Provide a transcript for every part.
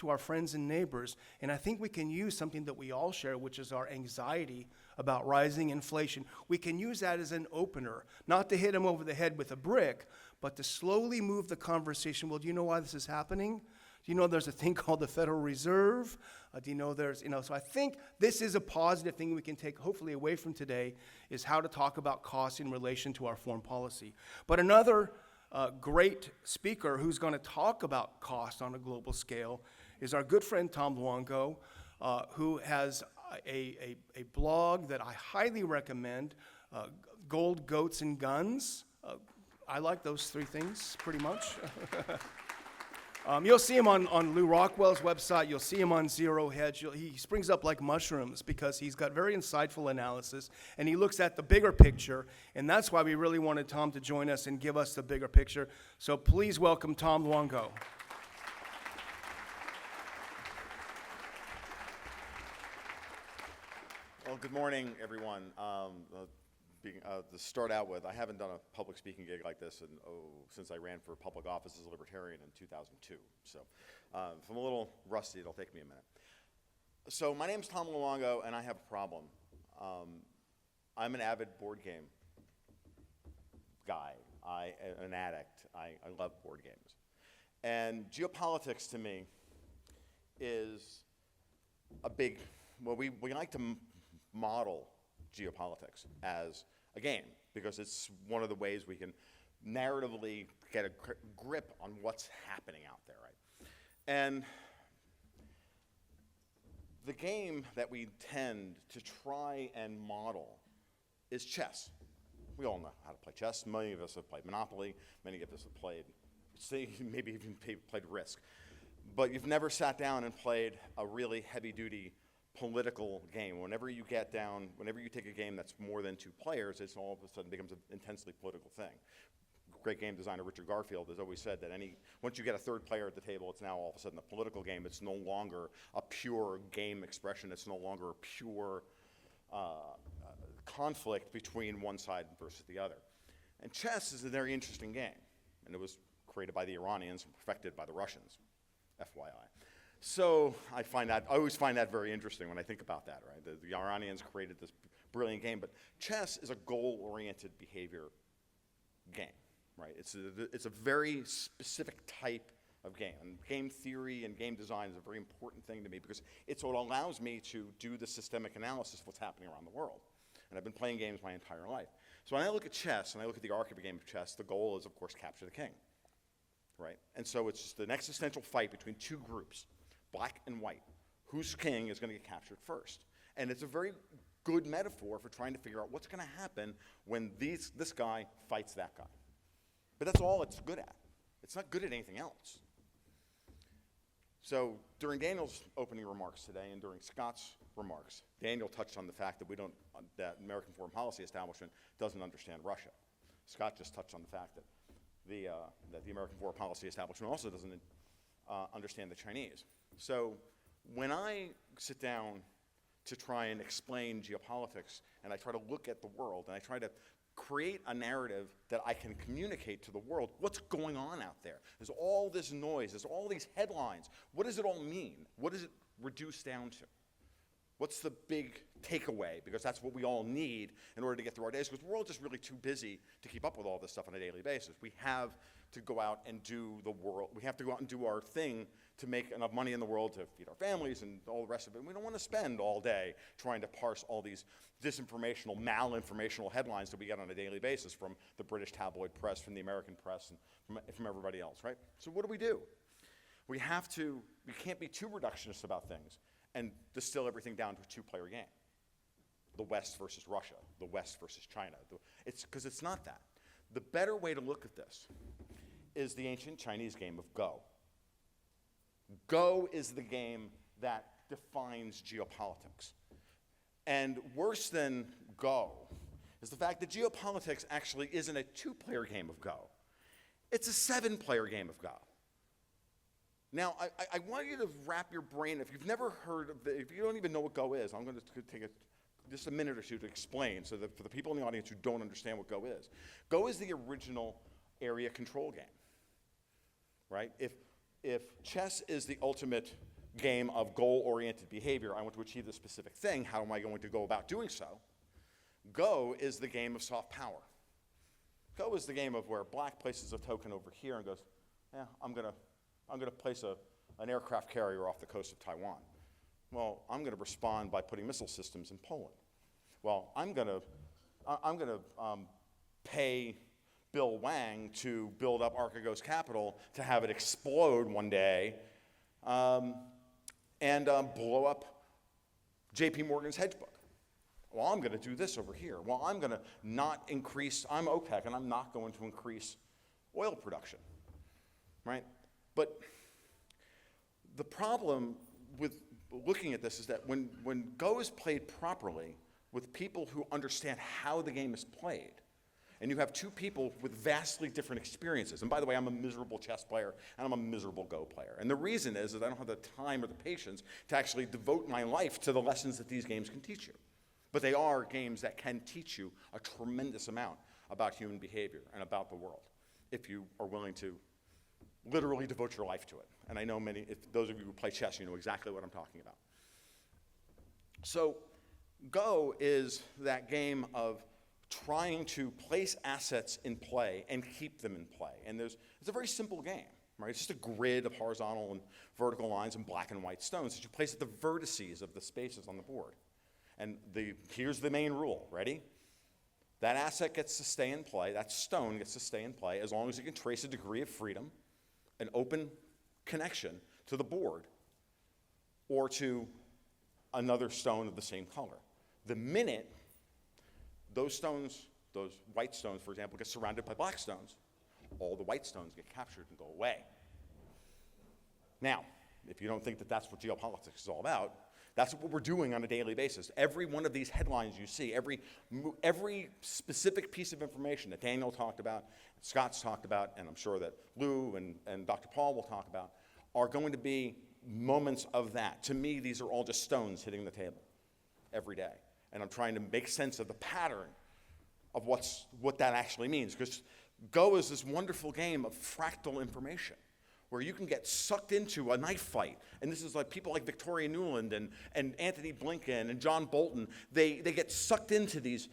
to our friends and neighbors, and I think we can use something that we all share, which is our anxiety about rising inflation. We can use that as an opener, not to hit them over the head with a brick, but to slowly move the conversation. Well, do you know why this is happening? Do you know there's a thing called the Federal Reserve? Do you know there's, so I think this is a positive thing we can take hopefully away from today, is how to talk about costs in relation to our foreign policy. But another great speaker who's going to talk about cost on a global scale is our good friend Tom Luongo, who has a blog that I highly recommend, Gold, Goats, and Guns. I like those three things pretty much. You'll see him on Lou Rockwell's website. You'll see him on Zero Hedge. He springs up like mushrooms because he's got very insightful analysis, and he looks at the bigger picture, and that's why we really wanted Tom to join us and give us the bigger picture. So please welcome Tom Luongo. Well, good morning, everyone. To start out with, I haven't done a public speaking gig like this since I ran for public office as a libertarian in 2002. So if I'm a little rusty, it'll take me a minute. So my name's Tom Luongo, and I have a problem. I'm an avid board game guy. An addict. I love board games. And geopolitics to me is a big, well, we like to model geopolitics as a game because it's one of the ways we can narratively get a grip on what's happening out there, right? And the game that we tend to try and model is chess. We all know how to play chess. Many of us have played Monopoly. Many of us have played, maybe even played Risk. But you've never sat down and played a really heavy-duty political game. Whenever you take a game that's more than two players, it's all of a sudden becomes an intensely political thing. Great game designer Richard Garfield has always said that once you get a third player at the table, it's now all of a sudden a political game. It's no longer a pure game expression. It's no longer a pure conflict between one side versus the other. And chess is a very interesting game, and it was created by the Iranians and perfected by the Russians, FYI. So I always find that very interesting when I think about that, right? The Iranians created this brilliant game, but chess is a goal-oriented behavior game, right? It's a very specific type of game. And game theory and game design is a very important thing to me because it's what allows me to do the systemic analysis of what's happening around the world. And I've been playing games my entire life. So when I look at chess and I look at the arc of a game of chess, the goal is, of course, capture the king, right? And so it's just an existential fight between two groups, black and white. Whose king is going to get captured first? And it's a very good metaphor for trying to figure out what's going to happen when this guy fights that guy. But that's all it's good at. It's not good at anything else. So during Daniel's opening remarks today and during Scott's remarks, Daniel touched on the fact that that American foreign policy establishment doesn't understand Russia. Scott just touched on the fact that the American foreign policy establishment also doesn't understand the Chinese. So when I sit down to try and explain geopolitics and I try to look at the world and I try to create a narrative that I can communicate to the world what's going on out there. There's all this noise, there's all these headlines. What does it all mean? What does it reduce down to? What's the big takeaway? Because that's what we all need in order to get through our days, because we're all just really too busy to keep up with all this stuff on a daily basis. We have to go out and do the world. We have to go out and do our thing to make enough money in the world to feed our families and all the rest of it. We don't want to spend all day trying to parse all these disinformational, malinformational headlines that we get on a daily basis from the British tabloid press, from the American press, and from everybody else, right? So what do? We can't be too reductionist about things and distill everything down to a two-player game. The West versus Russia, the West versus China. Because it's not that. The better way to look at this is the ancient Chinese game of Go. Go is the game that defines geopolitics. And worse than Go is the fact that geopolitics actually isn't a two-player game of Go. It's a seven-player game of Go. Now, I want you to wrap your brain, if you've never heard of it, if you don't even know what Go is, I'm going to take just a minute or two to explain so that for the people in the audience who don't understand what Go is the original area control game, right? If if chess is the ultimate game of goal-oriented behavior, I want to achieve this specific thing, how am I going to go about doing so? Go is the game of soft power. Go is the game of where black places a token over here and goes, yeah, I'm gonna place an aircraft carrier off the coast of Taiwan. Well, I'm gonna respond by putting missile systems in Poland. Well, I'm gonna pay Bill Wang to build up Archegos Capital to have it explode one day and blow up JP Morgan's hedge book. Well, I'm going to do this over here. Well, I'm going to not increase, I'm OPEC, and I'm not going to increase oil production, right? But the problem with looking at this is that when Go is played properly with people who understand how the game is played, and you have two people with vastly different experiences. And by the way, I'm a miserable chess player, and I'm a miserable Go player. And the reason is that I don't have the time or the patience to actually devote my life to the lessons that these games can teach you. But they are games that can teach you a tremendous amount about human behavior and about the world, if you are willing to literally devote your life to it. And I know those of you who play chess, you know exactly what I'm talking about. So Go is that game of trying to place assets in play and keep them in play. And it's a very simple game, right? It's just a grid of horizontal and vertical lines and black and white stones that you place at the vertices of the spaces on the board. And here's the main rule, ready? That asset gets to stay in play, that stone gets to stay in play as long as you can trace a degree of freedom, an open connection to the board or to another stone of the same color. The minute those stones, those white stones, for example, get surrounded by black stones, all the white stones get captured and go away. Now, if you don't think that that's what geopolitics is all about, that's what we're doing on a daily basis. Every one of these headlines you see, every specific piece of information that Daniel talked about, Scott's talked about, and I'm sure that Lou and Dr. Paul will talk about, are going to be moments of that. To me, these are all just stones hitting the table every day. And I'm trying to make sense of the pattern of what that actually means. Because Go is this wonderful game of fractal information where you can get sucked into a knife fight. And this is like people like Victoria Nuland and Anthony Blinken and John Bolton. They get sucked into these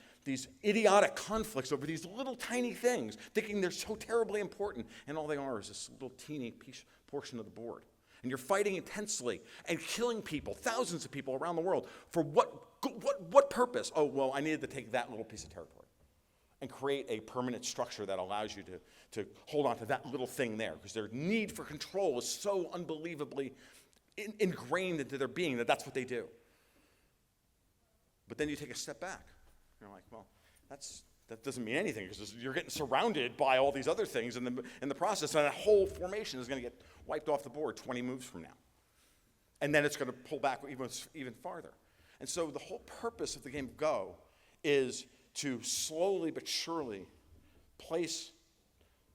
idiotic conflicts over these little tiny things, thinking they're so terribly important, and all they are is this little teeny portion of the board. And you're fighting intensely and killing people, thousands of people around the world, for what purpose? Oh, well, I needed to take that little piece of territory and create a permanent structure that allows you to hold on to that little thing there, because their need for control is so unbelievably ingrained into their being that that's what they do. But then you take a step back. You're like, well, that doesn't mean anything, because you're getting surrounded by all these other things in the process, and that whole formation is going to get wiped off the board 20 moves from now. And then it's going to pull back even farther. And so the whole purpose of the game of Go is to slowly but surely place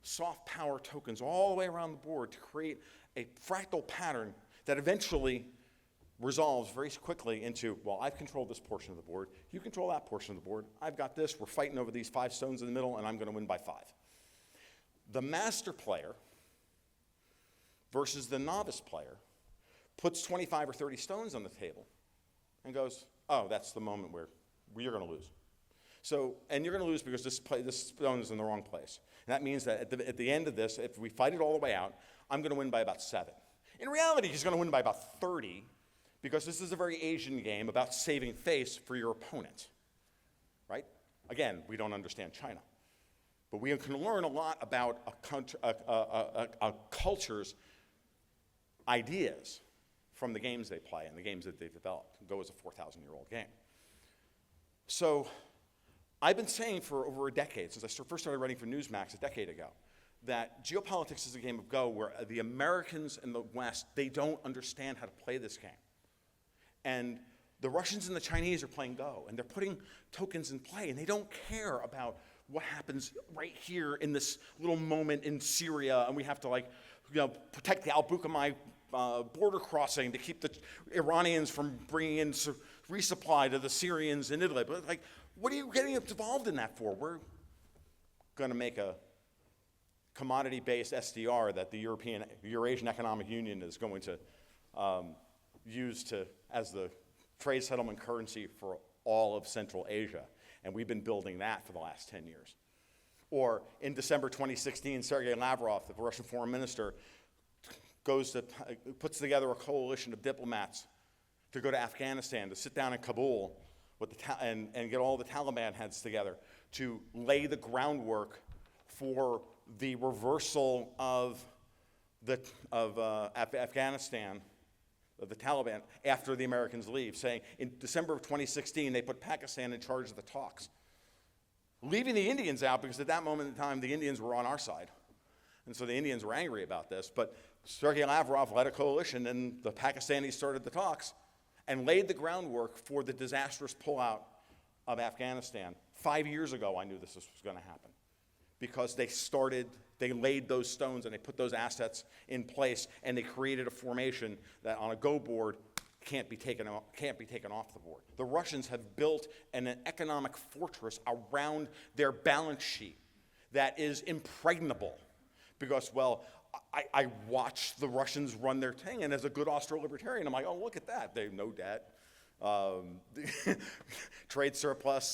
soft power tokens all the way around the board to create a fractal pattern that eventually resolves very quickly into, well, I've controlled this portion of the board, you control that portion of the board, I've got this, we're fighting over these 5 stones in the middle, and I'm going to win by 5. The master player versus the novice player puts 25 or 30 stones on the table and goes, oh, that's the moment where you're going to lose. So, and you're going to lose because this stone is in the wrong place. And that means that at the end of this, if we fight it all the way out, I'm going to win by about 7. In reality, he's going to win by about 30, because this is a very Asian game about saving face for your opponent, right? Again, we don't understand China. But we can learn a lot about a culture's ideas from the games they play and the games that they've developed. Go is a 4,000-year-old game. So I've been saying for over a decade, since I first started writing for Newsmax a decade ago, that geopolitics is a game of Go where the Americans in the West, they don't understand how to play this game. And the Russians and the Chinese are playing Go, and they're putting tokens in play, and they don't care about what happens right here in this little moment in Syria, and we have to protect the Al-Bukamai border crossing to keep the Iranians from bringing in resupply to the Syrians in Italy. But what are you getting involved in that for? We're going to make a commodity-based SDR that the Eurasian Economic Union is going to use as the trade settlement currency for all of Central Asia. And we've been building that for the last 10 years. Or in December 2016, Sergei Lavrov, the Russian foreign minister, puts together a coalition of diplomats to go to Afghanistan, to sit down in Kabul and get all the Taliban heads together to lay the groundwork for the reversal of Afghanistan, of the Taliban, after the Americans leave, saying in December of 2016, they put Pakistan in charge of the talks, leaving the Indians out because at that moment in time, the Indians were on our side. And so the Indians were angry about this, but Sergei Lavrov led a coalition and the Pakistanis started the talks and laid the groundwork for the disastrous pullout of Afghanistan. 5 years ago, I knew this was going to happen because they laid those stones and they put those assets in place and they created a formation that on a go board can't be taken off the board. The Russians have built an economic fortress around their balance sheet that is impregnable because, well, I watch the Russians run their thing, and as a good Austro-libertarian, I'm like, oh, look at that. They have no debt. Trade surplus,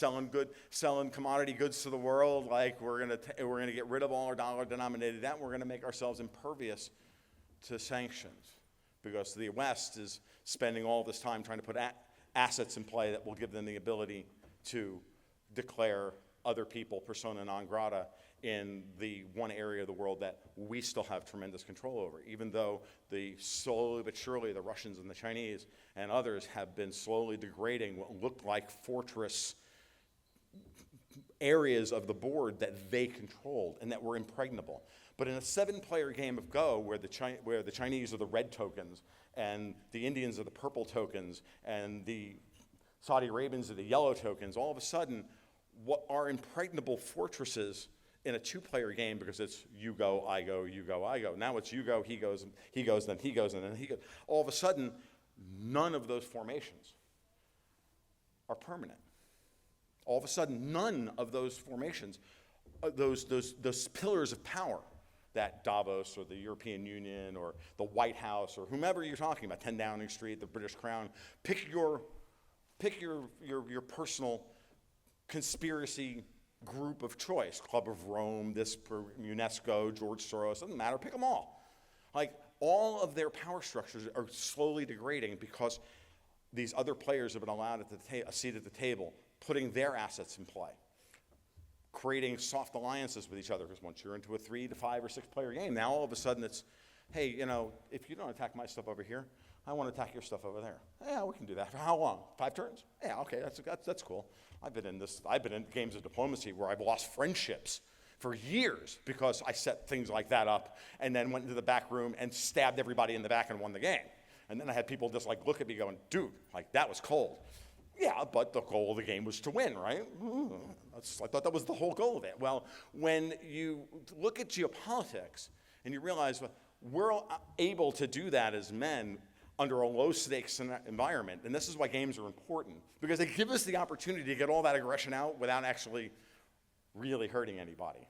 selling commodity goods to the world. Like we're gonna get rid of all our dollar-denominated debt. We're gonna make ourselves impervious to sanctions because the West is spending all this time trying to put assets in play that will give them the ability to declare other people persona non grata in the one area of the world that we still have tremendous control over, even though slowly but surely the Russians and the Chinese and others have been slowly degrading what looked like fortress areas of the board that they controlled and that were impregnable. But in a 7-player game of Go, where the Chinese are the red tokens and the Indians are the purple tokens and the Saudi Arabians are the yellow tokens, all of a sudden, what are impregnable fortresses in a 2-player game, because it's you go, I go, you go, I go. Now it's you go, he goes, then he goes, and then he goes. All of a sudden, none of those formations are permanent. All of a sudden, none of those formations, those pillars of power that Davos or the European Union or the White House or whomever you're talking about, 10 Downing Street, the British Crown, pick your personal conspiracy group of choice, Club of Rome, UNESCO, George Soros, doesn't matter, pick them all. Like, all of their power structures are slowly degrading because these other players have been allowed a seat at the table, putting their assets in play, creating soft alliances with each other, because once you're into a 3 to 5 or 6-player game, now all of a sudden it's, hey, if you don't attack my stuff over here, I want to attack your stuff over there. Yeah, we can do that. For how long? 5 turns? Yeah, okay, that's cool. I've been in games of diplomacy where I've lost friendships for years because I set things like that up and then went into the back room and stabbed everybody in the back and won the game. And then I had people just like look at me going, dude, like that was cold. Yeah, but the goal of the game was to win, right? I thought that was the whole goal of it. Well, when you look at geopolitics and you realize we're able to do that as men under a low-stakes environment, and this is why games are important, because they give us the opportunity to get all that aggression out without actually really hurting anybody,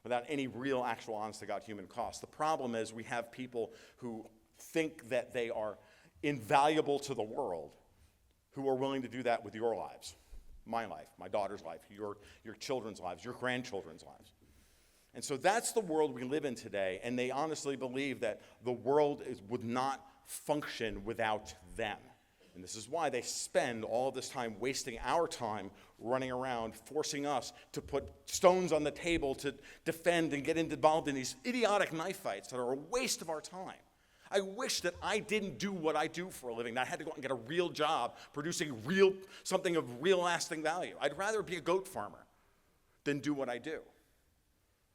without any real, actual, honest-to-God human cost. The problem is we have people who think that they are invaluable to the world who are willing to do that with your lives, my life, my daughter's life, your children's lives, your grandchildren's lives. And so that's the world we live in today, and they honestly believe that the world would not function without them. And this is why they spend all this time wasting our time running around, forcing us to put stones on the table to defend and get involved in these idiotic knife fights that are a waste of our time. I wish that I didn't do what I do for a living, that I had to go out and get a real job producing something of real lasting value. I'd rather be a goat farmer than do what I do.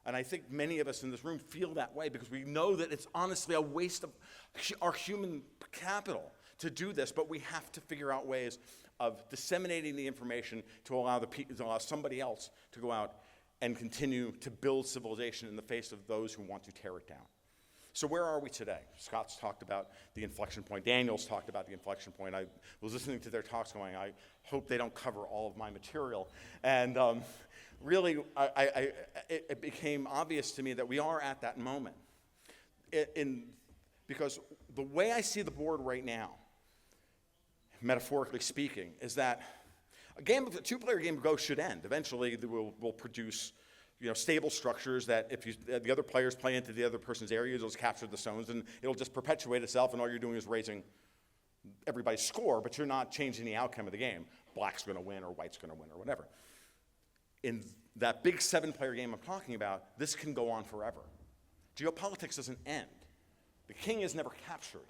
And I think many of us in this room feel that way because we know that it's honestly a waste of our human capital to do this, but we have to figure out ways of disseminating the information to allow somebody else to go out and continue to build civilization in the face of those who want to tear it down. So where are we today? Scott's talked about the inflection point. Daniel's talked about the inflection point. I was listening to their talks going, I hope they don't cover all of my material. And really, it became obvious to me that we are at that moment. Because the way I see the board right now, metaphorically speaking, is that a two-player game of Go should end. Eventually, we'll produce stable structures that if the other players play into the other person's area, it'll just capture the stones, and it'll just perpetuate itself, and all you're doing is raising everybody's score, but you're not changing the outcome of the game. Black's going to win, or white's going to win, or whatever. In that big 7-player game I'm talking about, this can go on forever. Geopolitics doesn't end. The king is never captured.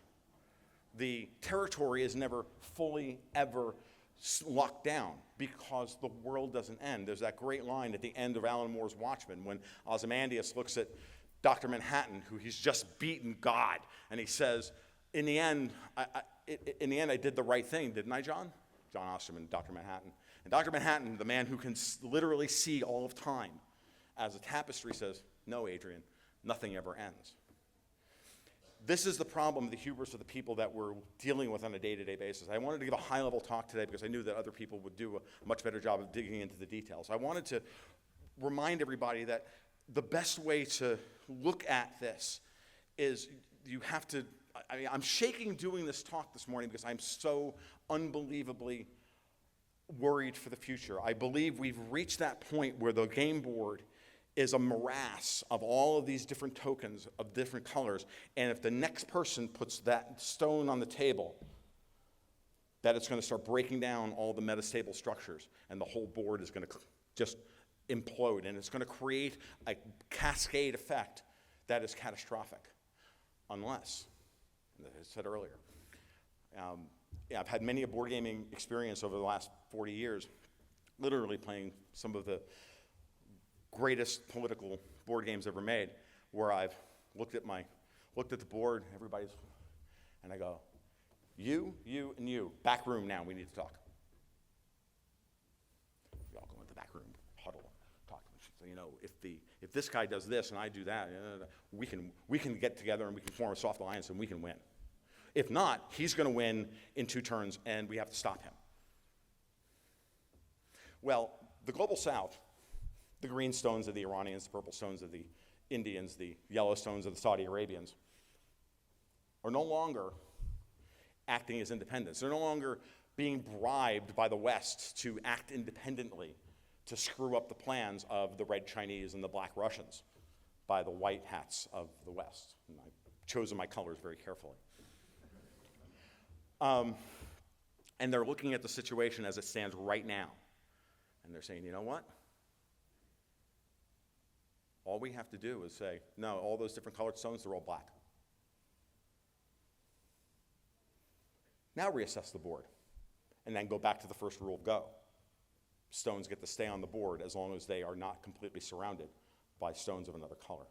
The territory is never fully ever locked down because the world doesn't end. There's that great line at the end of Alan Moore's Watchmen when Ozymandias looks at Dr. Manhattan, who he's just beaten God, and he says, in the end, I did the right thing, didn't I, John? John Osterman, Dr. Manhattan. And Dr. Manhattan, the man who can literally see all of time as a tapestry, says, no, Adrian, nothing ever ends. This is the problem, the hubris of the people that we're dealing with on a day-to-day basis. I wanted to give a high-level talk today because I knew that other people would do a much better job of digging into the details. I wanted to remind everybody that the best way to look at this is you have to, I'm shaking doing this talk this morning because I'm so unbelievably worried for the future. I believe we've reached that point where the game board is a morass of all of these different tokens of different colors, and if the next person puts that stone on the table, that it's going to start breaking down all the metastable structures, and the whole board is going to just implode, and it's going to create a cascade effect that is catastrophic, unless, as I said earlier, I've had many a board gaming experience over the last 40 years, literally playing some of the greatest political board games ever made, where I've looked at the board, everybody's, and I go, you, and you, back room now, we need to talk. We all go into the back room, huddle, talk. So, if this guy does this and I do that, we can get together and we can form a soft alliance and we can win. If not, he's going to win in 2 turns and we have to stop him. Well, the global south, the green stones of the Iranians, the purple stones of the Indians, the yellow stones of the Saudi Arabians, are no longer acting as independents. They're no longer being bribed by the West to act independently to screw up the plans of the red Chinese and the black Russians by the white hats of the West. And I've chosen my colors very carefully. And they're looking at the situation as it stands right now. And they're saying, you know what? All we have to do is say, no, all those different colored stones, they're all black. Now reassess the board, and then go back to the first rule of Go. Stones get to stay on the board as long as they are not completely surrounded by stones of another color.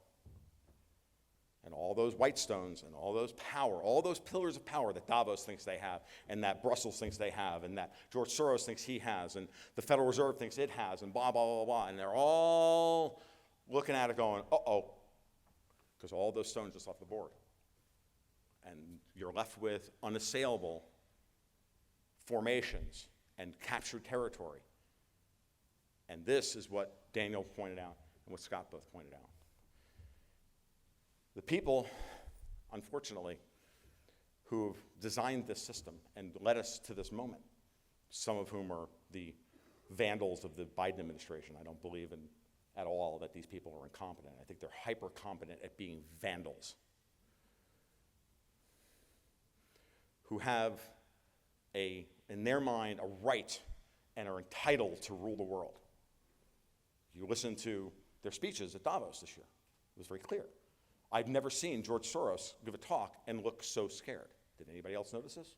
And all those white stones and all those power, all those pillars of power that Davos thinks they have, and that Brussels thinks they have, and that George Soros thinks he has, and the Federal Reserve thinks it has, and blah, blah, blah, blah, and they're all looking at it going, uh-oh, because all those stones just left the board. And you're left with unassailable formations and captured territory. And this is what Daniel pointed out and what Scott both pointed out. The people, unfortunately, who have designed this system and led us to this moment, some of whom are the vandals of the Biden administration. I don't believe in at all that these people are incompetent. I think they're hyper-competent at being vandals who have, in their mind, a right and are entitled to rule the world. You listen to their speeches at Davos this year. It was very clear. I've never seen George Soros give a talk and look so scared. Did anybody else notice this?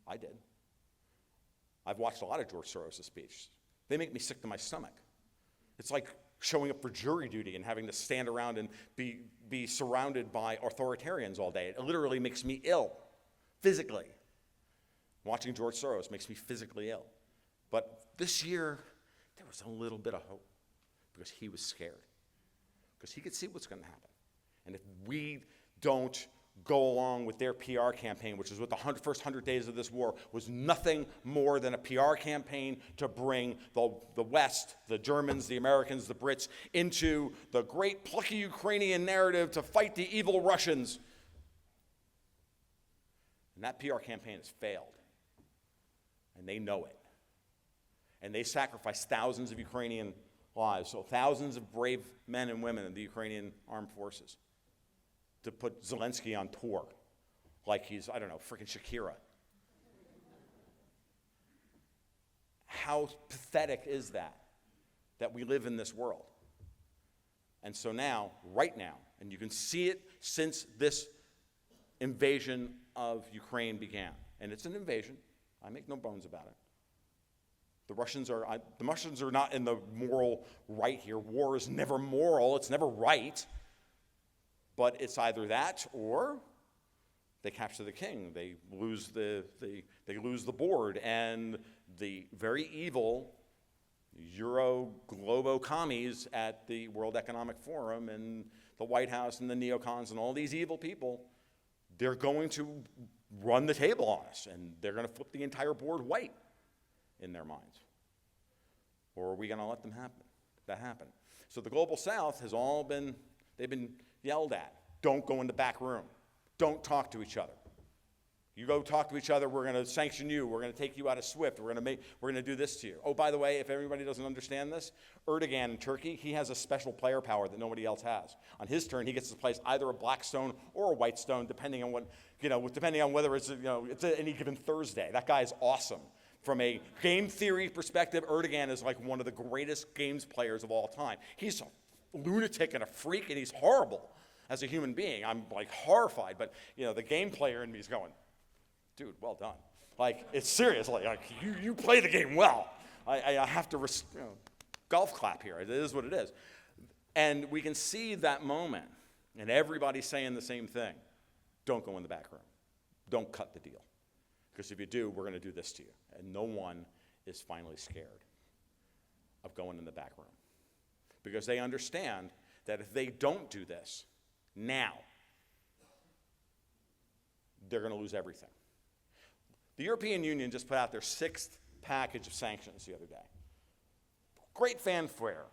I did. I've watched a lot of George Soros' speeches. They make me sick to my stomach. It's like showing up for jury duty and having to stand around and be surrounded by authoritarians all day. It literally makes me ill, physically. Watching George Soros makes me physically ill. But this year, there was a little bit of hope because he was scared. Because he could see what's going to happen. And if we don't go along with their PR campaign, which is what the first 100 days of this war was nothing more than a PR campaign to bring the West, the Germans, the Americans, the Brits, into the great plucky Ukrainian narrative to fight the evil Russians. And that PR campaign has failed. And they know it. And they sacrificed thousands of Ukrainian lives, so thousands of brave men and women in the Ukrainian armed forces, to put Zelensky on tour like he's, I don't know, freaking Shakira. How pathetic is that we live in this world? And so now, right now, and you can see it since this invasion of Ukraine began, and it's an invasion, I make no bones about it. The Russians are not in the moral right here. War is never moral, it's never right. But it's either that or they capture the king. They lose they lose the board, and the very evil Euro-Globo commies at the World Economic Forum and the White House and the neocons and all these evil people, they're going to run the table on us, and they're going to flip the entire board white in their minds. Or are we going to let that happen? So the Global South has they've been yelled at. Don't go in the back room. Don't talk to each other. You go talk to each other, we're going to sanction you. We're going to take you out of SWIFT. We're going to do this to you. Oh, by the way, if everybody doesn't understand this, Erdogan in Turkey, he has a special player power that nobody else has. On his turn, he gets to place either a black stone or a white stone, depending on whether it's any given Thursday. That guy is awesome. From a game theory perspective, Erdogan is like one of the greatest games players of all time. He's a lunatic and a freak, and he's horrible as a human being. I'm like horrified, but the game player in me is going, dude, well done. Like, it's seriously, like, you play the game well. I have to golf clap here. It is what it is. And we can see that moment, and everybody's saying the same thing. Don't go in the back room. Don't cut the deal. Because if you do, we're going to do this to you. And no one is finally scared of going in the back room. Because they understand that if they don't do this now, they're going to lose everything. The European Union just put out their 6th package of sanctions the other day. Great fanfare.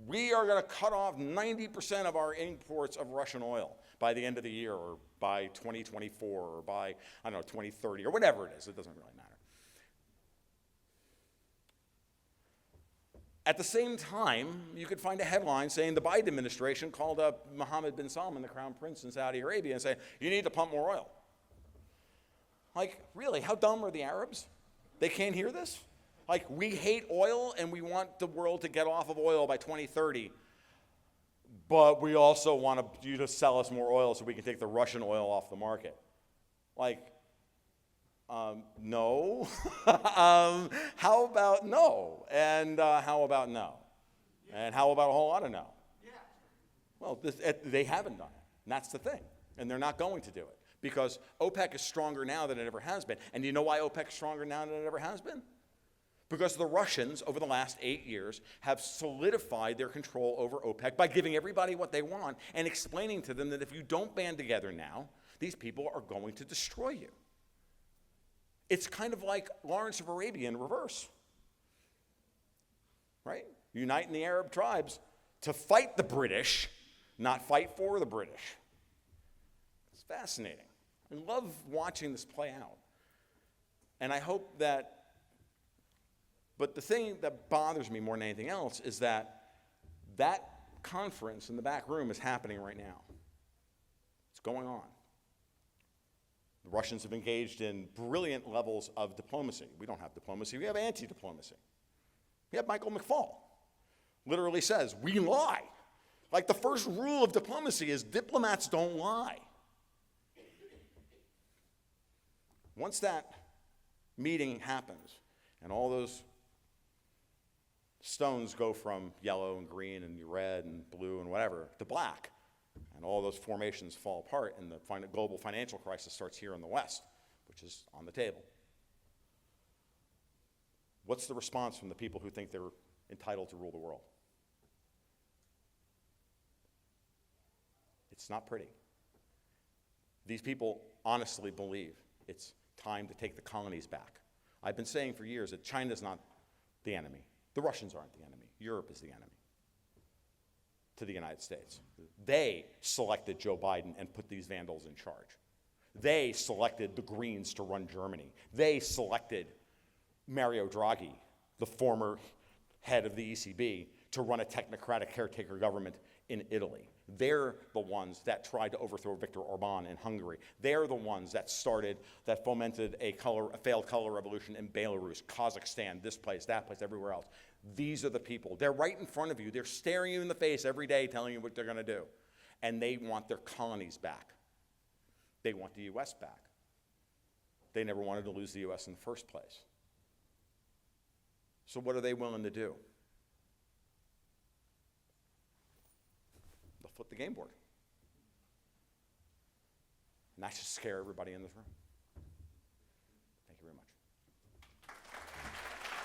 We are going to cut off 90% of our imports of Russian oil by the end of the year, or by 2024, or by, 2030, or whatever it is. It doesn't really matter. At the same time, you could find a headline saying the Biden administration called up Mohammed bin Salman, the crown prince in Saudi Arabia, and said, you need to pump more oil. Like, really, how dumb are the Arabs? They can't hear this? Like, we hate oil and we want the world to get off of oil by 2030, but we also want you to sell us more oil so we can take the Russian oil off the market. Like, no. How about no? And how about no? And how about a whole lot of no? Well, they haven't done it, and that's the thing. And they're not going to do it, because OPEC is stronger now than it ever has been. And do you know why OPEC is stronger now than it ever has been? Because the Russians, over the last 8 years, have solidified their control over OPEC by giving everybody what they want and explaining to them that if you don't band together now, these people are going to destroy you. It's kind of like Lawrence of Arabia in reverse, right? Uniting the Arab tribes to fight the British, not fight for the British. It's fascinating. I love watching this play out. And I hope that, but the thing that bothers me more than anything else is that conference in the back room is happening right now. It's going on. The Russians have engaged in brilliant levels of diplomacy. We don't have diplomacy, we have anti-diplomacy. We have Michael McFaul. Literally says, we lie. Like, the first rule of diplomacy is diplomats don't lie. Once that meeting happens and all those stones go from yellow and green and red and blue and whatever to black, and all those formations fall apart, and the global financial crisis starts here in the West, which is on the table. What's the response from the people who think they're entitled to rule the world? It's not pretty. These people honestly believe it's time to take the colonies back. I've been saying for years that China's not the enemy. The Russians aren't the enemy. Europe is the enemy to the United States. They selected Joe Biden and put these vandals in charge. They selected the Greens to run Germany. They selected Mario Draghi, the former head of the ECB, to run a technocratic caretaker government in Italy. They're the ones that tried to overthrow Viktor Orban in Hungary. They're the ones that fomented a failed color revolution in Belarus, Kazakhstan, this place, that place, everywhere else. These are the people. They're right in front of you. They're staring you in the face every day, telling you what they're going to do. And they want their colonies back. They want the U.S. back. They never wanted to lose the U.S. in the first place. So what are they willing to do? They'll flip the game board. And that should scare everybody in this room.